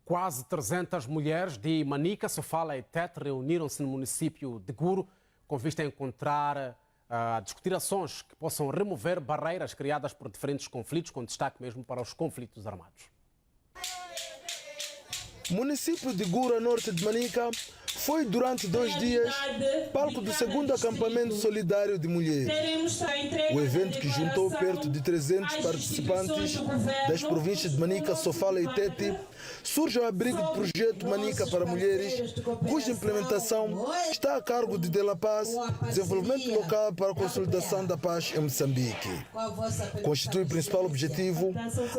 Quase 300 mulheres de Manica, Sofala e Tete reuniram-se no município de Guro com vista a encontrar, discutir ações que possam remover barreiras criadas por diferentes conflitos, com destaque mesmo para os conflitos armados. Município de Guro, a norte de Manica, foi durante 2 dias palco do segundo acampamento solidário de mulheres. O evento, que juntou perto de 300 participantes das províncias de Manica, Sofala e Tete, surge ao abrigo do projeto Manica para Mulheres, cuja implementação está a cargo de La Paz, desenvolvimento local para a consolidação da paz em Moçambique. Constitui o principal objetivo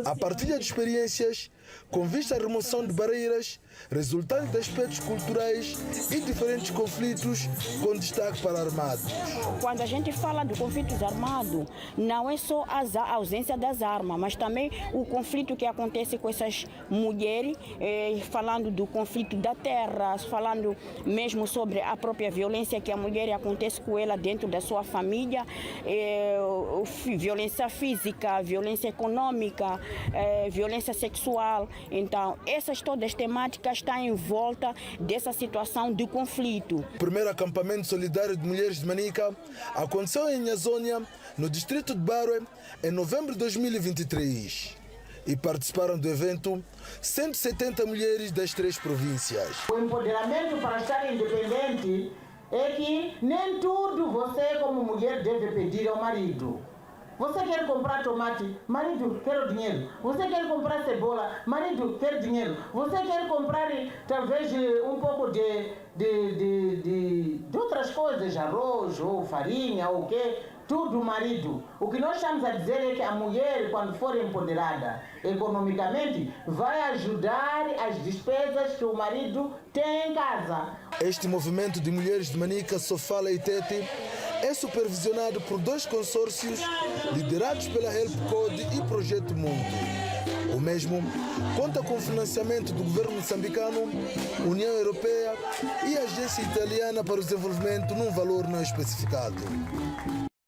a partilha de experiências com vista à remoção de barreiras resultantes de aspectos culturais e diferentes conflitos, com destaque para armados. Quando a gente fala de conflitos armados, não é só a ausência das armas, mas também o conflito que acontece com essas mulheres, falando do conflito da terra, falando mesmo sobre a própria violência que a mulher acontece com ela dentro da sua família, violência física, violência econômica, violência sexual. Então, essas todas as temáticas estão em volta dessa situação de conflito. O primeiro acampamento solidário de mulheres de Manica aconteceu em Nhazônia, no distrito de Barwe, em novembro de 2023. E participaram do evento 170 mulheres das 3 províncias. O empoderamento para estar independente é que nem tudo você, como mulher, deve pedir ao marido. Você quer comprar tomate? Marido, quero dinheiro. Você quer comprar cebola? Marido, quer dinheiro. Você quer comprar talvez um pouco de outras coisas, arroz ou farinha ou o quê? Tudo, marido. O que nós estamos a dizer é que a mulher, quando for empoderada economicamente, vai ajudar as despesas que o marido tem em casa. Este movimento de mulheres de Manica, Sofala e Tete é supervisionado por 2 consórcios liderados pela Help Code e Projeto Mundo. O mesmo conta com financiamento do governo moçambicano, União Europeia e a Agência Italiana para o Desenvolvimento num valor não especificado.